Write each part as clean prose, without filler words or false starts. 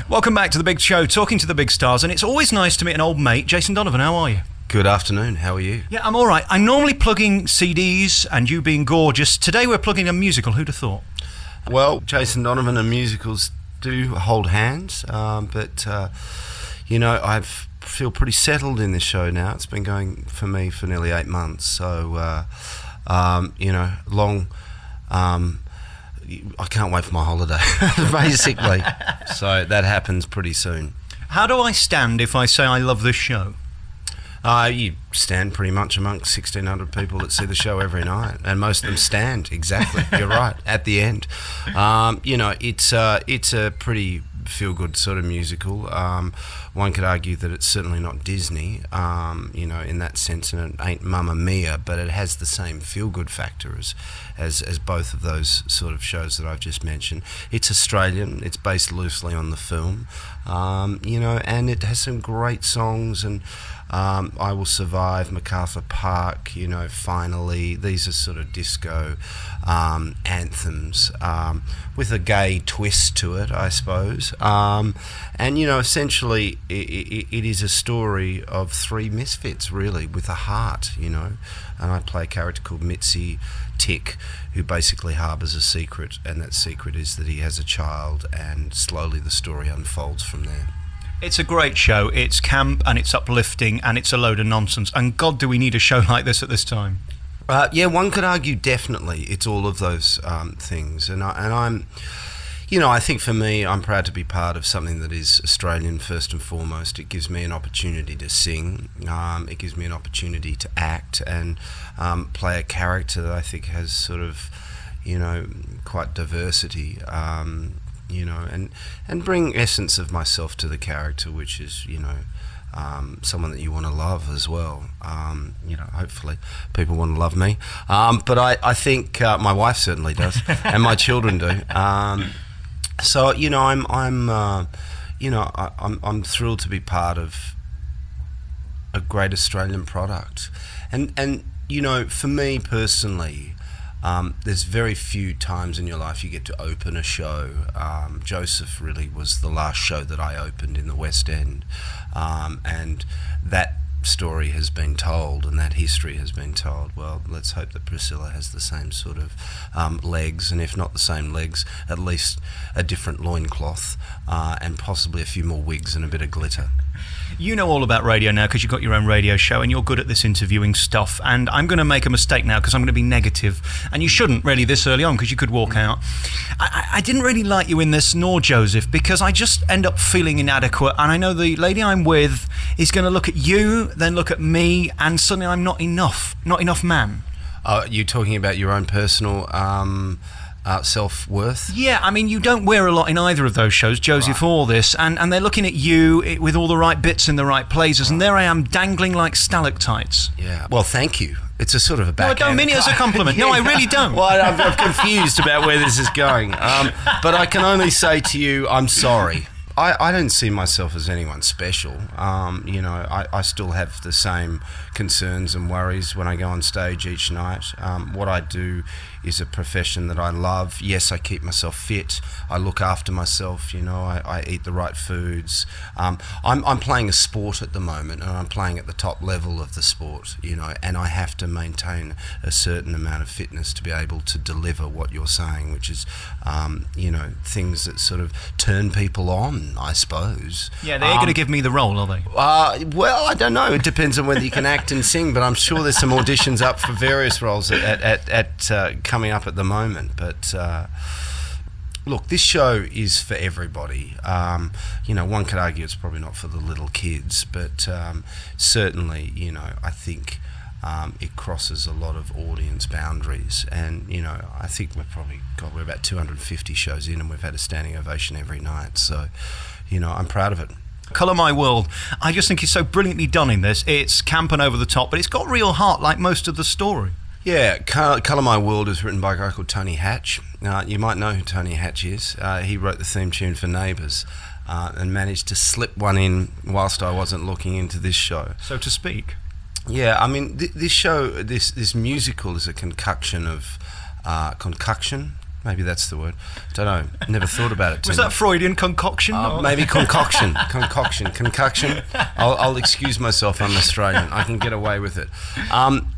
Welcome back to The Big Show, talking to the big stars, and it's always nice to meet an old mate. Jason Donovan, how are you? Good afternoon, how are you? Yeah, I'm all right. I'm normally plugging CDs and you being gorgeous. Today we're plugging a musical, who'd have thought? Well, Jason Donovan and musicals do hold hands, but I feel pretty settled in this show now. It's been going for me for nearly 8 months, so, long... I can't wait for my holiday, basically. So that happens pretty soon. How do I stand if I say I love this show? You stand pretty much amongst 1,600 people that see the show every night, and most of them stand, exactly. You're right, at the end. It's a pretty feel-good sort of musical. One could argue that it's certainly not Disney, in that sense, and it ain't Mamma Mia, but it has the same feel-good factor as both of those sort of shows that I've just mentioned. It's Australian, it's based loosely on the film, and it has some great songs, and I Will Survive, MacArthur Park, Finally. These are sort of disco anthems with a gay twist to it, I suppose. Essentially it is a story of three misfits, really, with a heart, and I play a character called Mitzi Tick, who basically harbours a secret, and that secret is that he has a child, and slowly the story unfolds from there. It's a great show. It's camp and it's uplifting and it's a load of nonsense. And God, do we need a show like this at this time? One could argue definitely it's all of those things. And I'm, I think for me, I'm proud to be part of something that is Australian first and foremost. It gives me an opportunity to sing. It gives me an opportunity to act and play a character that I think has sort of, quite diversity. And bring essence of myself to the character, which is, someone that you want to love as well. Hopefully people want to love me. But I think my wife certainly does, and my children do. So I'm thrilled to be part of a great Australian product, and for me personally. There's very few times in your life you get to open a show. Joseph really was the last show that I opened in the West End, and that story has been told and that history has been told. Well, let's hope that Priscilla has the same sort of legs, and if not the same legs, at least a different loincloth, and possibly a few more wigs and a bit of glitter. You know all about radio now because you've got your own radio show and you're good at this interviewing stuff, and I'm going to make a mistake now because I'm going to be negative, and you shouldn't really this early on because you could walk out. I didn't really like you in this, nor Joseph, because I just end up feeling inadequate, and I know the lady I'm with is going to look at you, then look at me, and suddenly I'm not enough man. You're talking about your own personal self-worth? Yeah, I mean, you don't wear a lot in either of those shows, Joseph, right, or this, and they're looking at you with all the right bits in the right places, right, and there I am dangling like stalactites. Yeah, well, thank you. It's a sort of a backhand. No, I don't mean it as a compliment. No, I really don't. Well, I'm confused about where this is going. But I can only say to you, I'm sorry. I don't see myself as anyone special. I still have the same concerns and worries when I go on stage each night. What I do is a profession that I love. Yes, I keep myself fit. I look after myself. I eat the right foods. I'm playing a sport at the moment, and I'm playing at the top level of the sport. And I have to maintain a certain amount of fitness to be able to deliver what you're saying, which is, things that sort of turn people on, I suppose. Yeah, they're going to give me the role, are they? Well, I don't know. It depends on whether you can act and sing, but I'm sure there's some auditions up for various roles at coming up at the moment. But look, this show is for everybody. One could argue it's probably not for the little kids, but certainly, I think it crosses a lot of audience boundaries, and I think we're about 250 shows in, and we've had a standing ovation every night. So, I'm proud of it. Colour My World, I just think it's so brilliantly done in this. It's camp and over the top, but it's got real heart, like most of the story. Yeah, Colour My World is written by a guy called Tony Hatch. You might know who Tony Hatch is. He wrote the theme tune for Neighbours, and managed to slip one in whilst I wasn't looking into this show, so to speak. Yeah, I mean, this show, this musical is a concoction of Maybe that's the word. Don't know. Never thought about it too Was much. that Freudian concoction? Maybe concoction. Concoction. I'll excuse myself. I'm Australian. I can get away with it.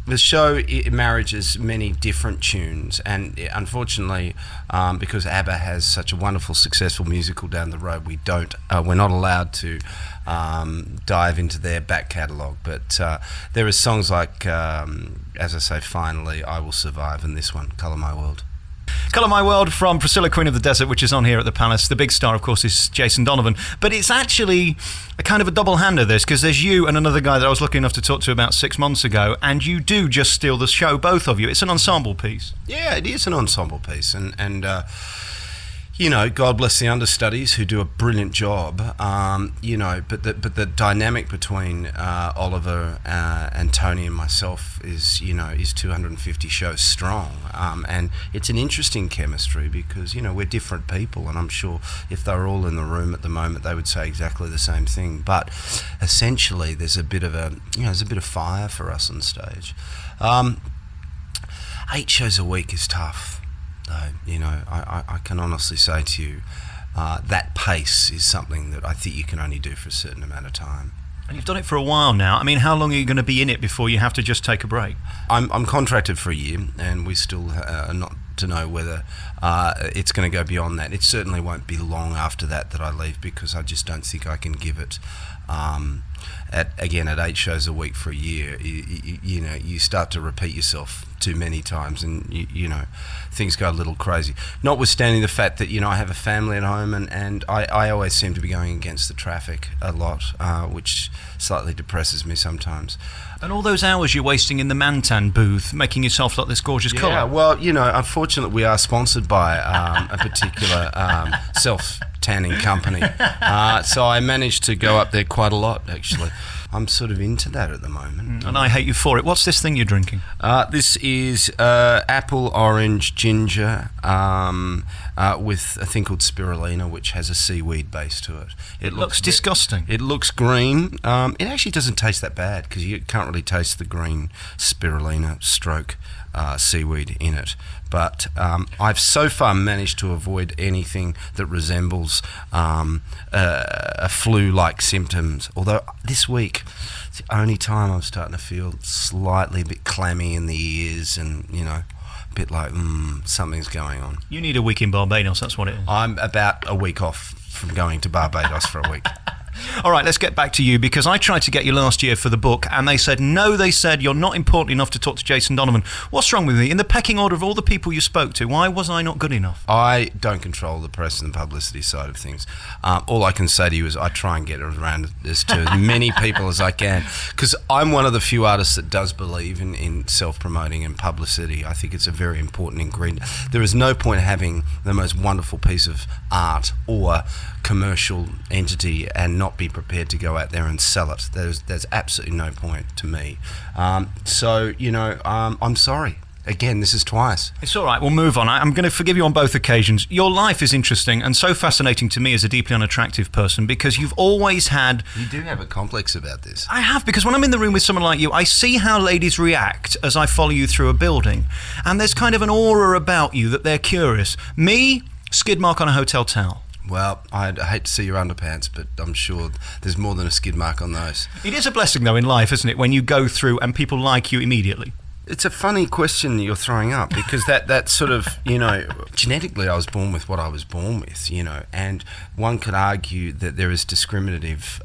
The show marriages many different tunes, and unfortunately, because ABBA has such a wonderful, successful musical down the road, we're not allowed to dive into their back catalogue. But there are songs like, as I say, Finally, I Will Survive, and this one, Colour My World. Colour My World from Priscilla, Queen of the Desert, which is on here at the Palace. The big star, of course, is Jason Donovan. But it's actually a kind of a double-hander, this, because there's you and another guy that I was lucky enough to talk to about 6 months ago, and you do just steal the show, both of you. It's an ensemble piece. Yeah, it is an ensemble piece, and God bless the understudies who do a brilliant job. But the dynamic between Oliver and Tony and myself is 250 shows strong, and it's an interesting chemistry because we're different people, and I'm sure if they were all in the room at the moment they would say exactly the same thing. But essentially, there's a bit of fire for us on stage. 8 shows a week is tough. I can honestly say to you, that pace is something that I think you can only do for a certain amount of time. And you've done it for a while now. I mean, how long are you going to be in it before you have to just take a break? I'm contracted for a year, and we still are not to know whether it's going to go beyond that. It certainly won't be long after that I leave, because I just don't think I can give it. At 8 shows a week for a year, you start to repeat yourself too many times, and things go a little crazy. Notwithstanding the fact that I have a family at home, and I always seem to be going against the traffic a lot, which slightly depresses me sometimes. And all those hours you're wasting in the Mantanning booth, making yourself like this gorgeous colour. Yeah, well, unfortunately, we are sponsored by a particular self-tanning company, so I managed to go up there quite a lot, actually. I'm sort of into that at the moment. And I hate you for it. What's this thing you're drinking? This is apple, orange, ginger, with a thing called spirulina, which has a seaweed base to it. It looks disgusting. It looks green. It actually doesn't taste that bad, because you can't really taste the green spirulina stroke seaweed in it. But I've so far managed to avoid anything that resembles a flu-like symptoms. Although this week, it's the only time I'm starting to feel slightly a bit clammy in the ears, and a bit like something's going on. You need a week in Barbados. That's what it is. I'm about a week off from going to Barbados for a week. All right, let's get back to you, because I tried to get you last year for the book, and they said you're not important enough to talk to Jason Donovan. What's wrong with me? In the pecking order of all the people you spoke to, why was I not good enough? I don't control the press and the publicity side of things. All I can say to you is I try and get around this to as many people as I can, because I'm one of the few artists that does believe in self-promoting and publicity. I think it's a very important ingredient. There is no point having the most wonderful piece of art or commercial entity and not be prepared to go out there and sell it. There's absolutely no point to me. I'm sorry. Again, this is twice. It's all right, we'll move on. I'm going to forgive you on both occasions. Your life is interesting and so fascinating to me as a deeply unattractive person, because you've always had... You do have a complex about this. I have, because when I'm in the room with someone like you, I see how ladies react as I follow you through a building, and there's kind of an aura about you that they're curious. Me, skid mark on a hotel towel. Well, I'd hate to see your underpants, but I'm sure there's more than a skid mark on those. It is a blessing, though, in life, isn't it, when you go through and people like you immediately? It's a funny question you're throwing up, because that sort of, genetically I was born with what I was born with, and one could argue that there is discriminative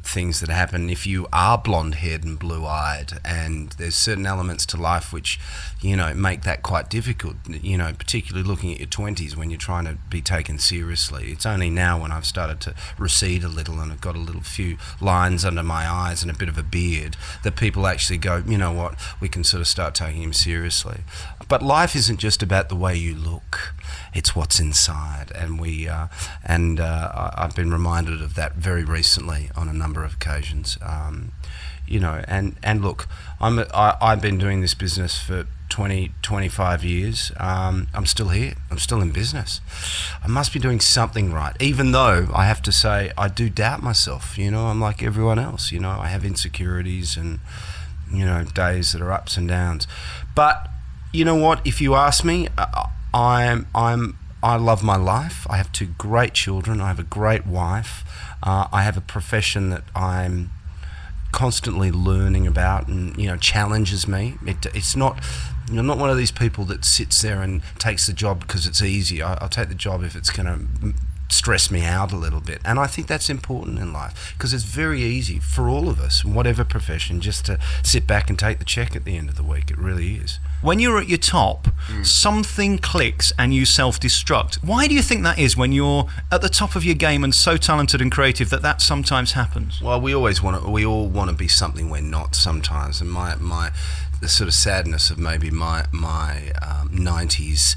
things that happen if you are blonde-haired and blue-eyed, and there's certain elements to life which, make that quite difficult, particularly looking at your 20s when you're trying to be taken seriously. It's only now when I've started to recede a little and I've got a few lines under my eyes and a bit of a beard that people actually go, you know what, we can sort of start taking him seriously. But life isn't just about the way you look. It's what's inside, and I've been reminded of that very recently on a number of occasions. And look, I've been doing this business for 25 years. I'm still here. I'm still in business. I must be doing something right, even though I have to say I do doubt myself. I'm like everyone else. I have insecurities and days that are ups and downs, but You know what? If you ask me, I love my life. I have 2 great children. I have a great wife. I have a profession that I'm constantly learning about, and challenges me. It's not. I'm not one of these people that sits there and takes the job because it's easy. I'll take the job if it's going to stress me out a little bit. And I think that's important in life, because it's very easy for all of us, in whatever profession, just to sit back and take the check at the end of the week. It really is. When you're at your top, something clicks and you self-destruct. Why do you think that is, when you're at the top of your game and so talented and creative, that sometimes happens? Well, we all want to be something we're not sometimes. And the sort of sadness of maybe my 90s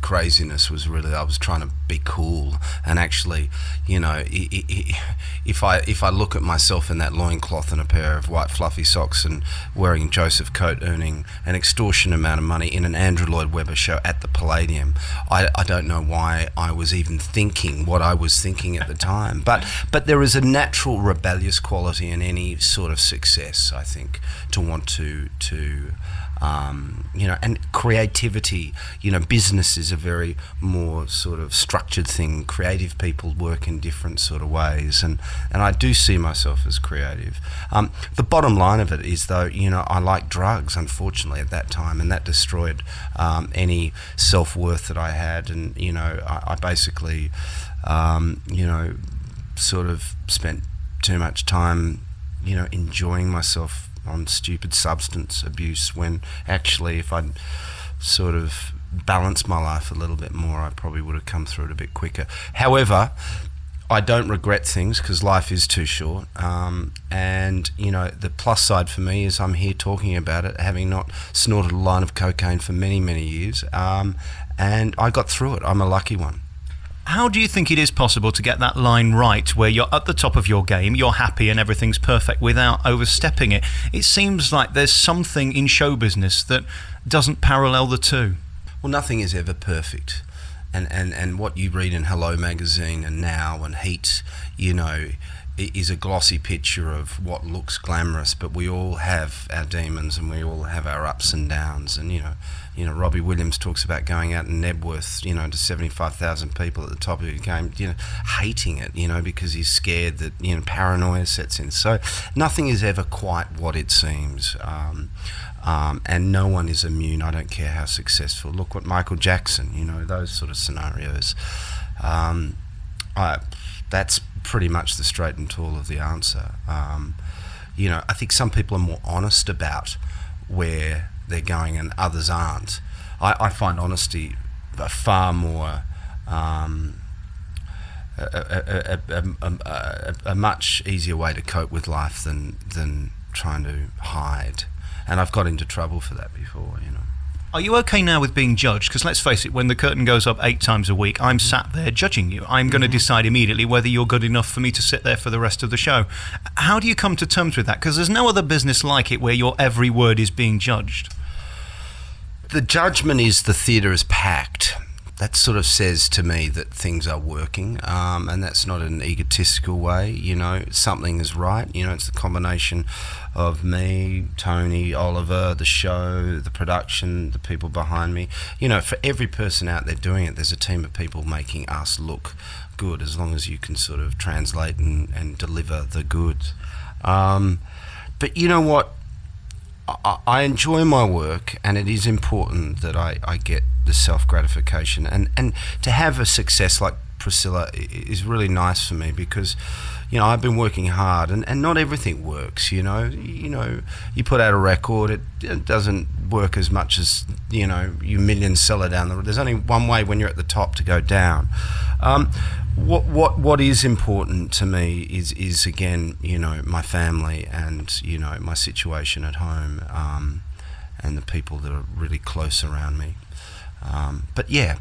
craziness was really, I was trying to be cool, and actually, if I look at myself in that loincloth and a pair of white fluffy socks and wearing a Joseph coat, earning an extortionate amount of money in an Andrew Lloyd Webber show at the Palladium, I don't know why I was even thinking what I was thinking at the time. But there is a natural rebellious quality in any sort of success, I think, to want to and creativity. Business is a very more sort of structured thing. Creative people work in different sort of ways, and I do see myself as creative. The bottom line of it is, though, I like drugs, unfortunately, at that time, and that destroyed any self-worth that I had, and I basically sort of spent too much time enjoying myself on stupid substance abuse, when actually, if I'd sort of balanced my life a little bit more, I probably would have come through it a bit quicker. However, I don't regret things, because life is too short. And the plus side for me is I'm here talking about it, having not snorted a line of cocaine for many, many years. And I got through it. I'm a lucky one. How do you think it is possible to get that line right, where you're at the top of your game, you're happy and everything's perfect, without overstepping it? It seems like there's something in show business that doesn't parallel the two. Well, nothing is ever perfect. And what you read in Hello magazine and Now and Heat, is a glossy picture of what looks glamorous, but we all have our demons and we all have our ups and downs. And Robbie Williams talks about going out in Nebworth, to 75,000 people at the top of the game, hating it, because he's scared that paranoia sets in. So nothing is ever quite what it seems, and no one is immune. I don't care how successful. Look what Michael Jackson, those sort of scenarios. That's pretty much the straight and tall of the answer. I think some people are more honest about where they're going and others aren't. I find honesty a far more a much easier way to cope with life than trying to hide. And I've got into trouble for that before, Are you okay now with being judged? Because let's face it, when the curtain goes up 8 times a week, I'm sat there judging you. I'm going to decide immediately whether you're good enough for me to sit there for the rest of the show. How do you come to terms with that? Because there's no other business like it where your every word is being judged. The judgment is the theatre is packed. That sort of says to me that things are working, and that's not an egotistical way. Something is right. It's the combination of me, Tony, Oliver, the show, the production, the people behind me. For every person out there doing it, there's a team of people making us look good, as long as you can sort of translate and deliver the goods. But you know what? I enjoy my work, and it is important that I get the self-gratification, and to have a success like Priscilla is really nice for me, because I've been working hard, and not everything works. You put out a record, it doesn't work as much as you million seller down the road. There's only one way when you're at the top to go down. What is important to me is again, my family and my situation at home, and the people that are really close around me. But yeah,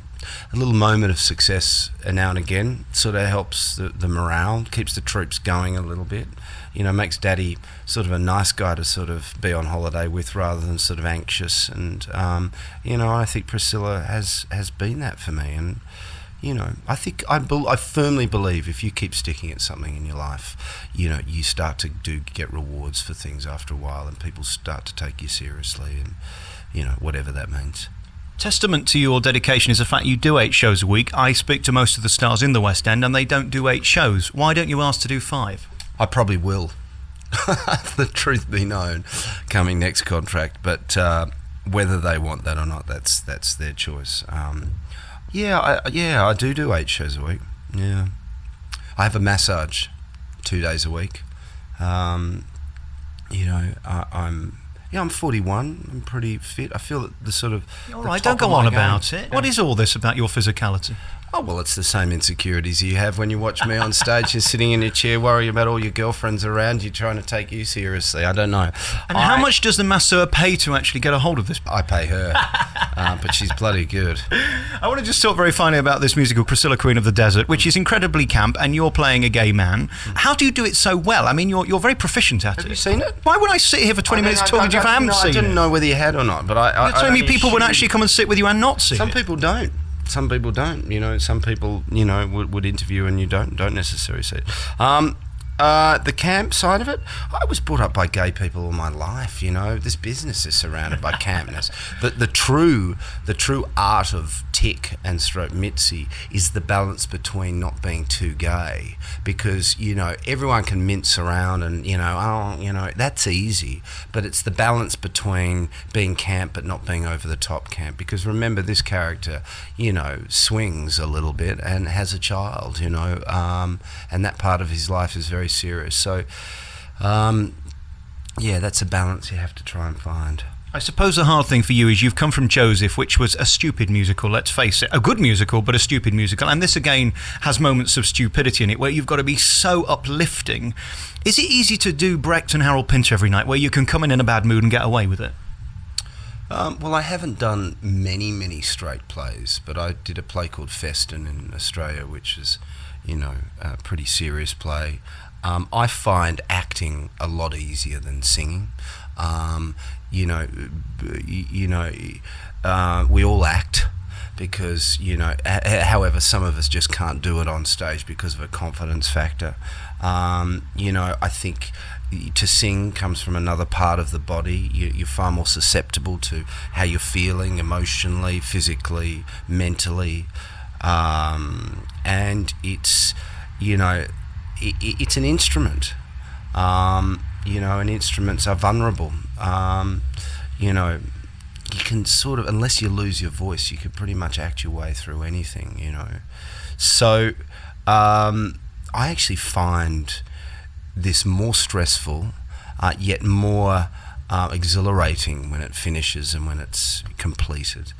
a little moment of success now and again sort of helps the morale, keeps the troops going a little bit. Makes Daddy sort of a nice guy to sort of be on holiday with, rather than sort of anxious. And I think Priscilla has been that for me. And I firmly believe if you keep sticking at something in your life, you start to get rewards for things after a while, and people start to take you seriously. And whatever that means. Testament to your dedication is the fact you do 8 shows a week. I speak to most of the stars in the West End and they don't do 8 shows. Why don't you ask to do 5? I probably will. The truth be known, coming next contract. But whether they want that or not, that's their choice. I do 8 shows a week. Yeah, I have a massage 2 days a week. I'm 41. I'm pretty fit. I feel that the sort of... All right, don't go on about it. What is all this about your physicality? Oh, well, it's the same insecurities you have when you watch me on stage. You're sitting in your chair worrying about all your girlfriends around you trying to take you seriously. I don't know. And how much does the masseur pay to actually get a hold of this? I pay her, but she's bloody good. I want to just talk very finally about this musical, Priscilla, Queen of the Desert, which is incredibly camp, and you're playing a gay man. How do you do it so well? I mean, you're very proficient at it. Have you seen it? Why would I sit here for 20 minutes talking to you if I haven't seen it? I didn't know whether you had or not, but You're telling me people would actually come and sit with you and not see it? Some people don't. Some people don't. Some people, would interview and you don't necessarily see it. The camp side of it, I was brought up by gay people all my life. This business is surrounded by campness. The true art of Tick and stroke Mitzi is the balance between not being too gay, because everyone can mince around and that's easy, but it's the balance between being camp but not being over the top camp. Because remember, this character swings a little bit and has a child, and that part of his life is very serious. So that's a balance you have to try and find. I suppose the hard thing for you is you've come from Joseph, which was a stupid musical, let's face it. A good musical, but a stupid musical. And this, again, has moments of stupidity in it where you've got to be so uplifting. Is it easy to do Brecht and Harold Pinter every night, where you can come in a bad mood and get away with it? Well, I haven't done many straight plays, but I did a play called Festin in Australia, which is, a pretty serious play. I find acting a lot easier than singing. We all act because, however, some of us just can't do it on stage because of a confidence factor. I think to sing comes from another part of the body. You're far more susceptible to how you're feeling emotionally, physically, mentally. And it's, it's an instrument. And instruments are vulnerable. You can sort of, unless you lose your voice, you can pretty much act your way through anything, So I actually find this more stressful, yet more exhilarating when it finishes and when it's completed.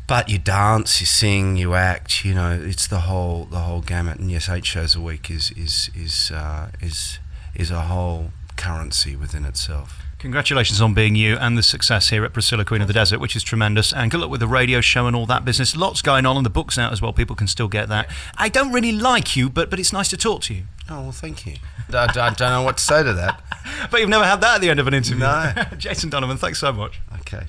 But you dance, you sing, you act. It's the whole gamut. And yes, 8 shows a week is a whole currency within itself. Congratulations on being you and the success here at Priscilla, Queen of the Desert, which is tremendous. And good luck with the radio show and all that business. Lots going on, and the book's out as well. People can still get that. I don't really like you, but it's nice to talk to you. Oh, well, thank you. I don't know what to say to that. But you've never had that at the end of an interview. No. Jason Donovan, thanks so much. Okay.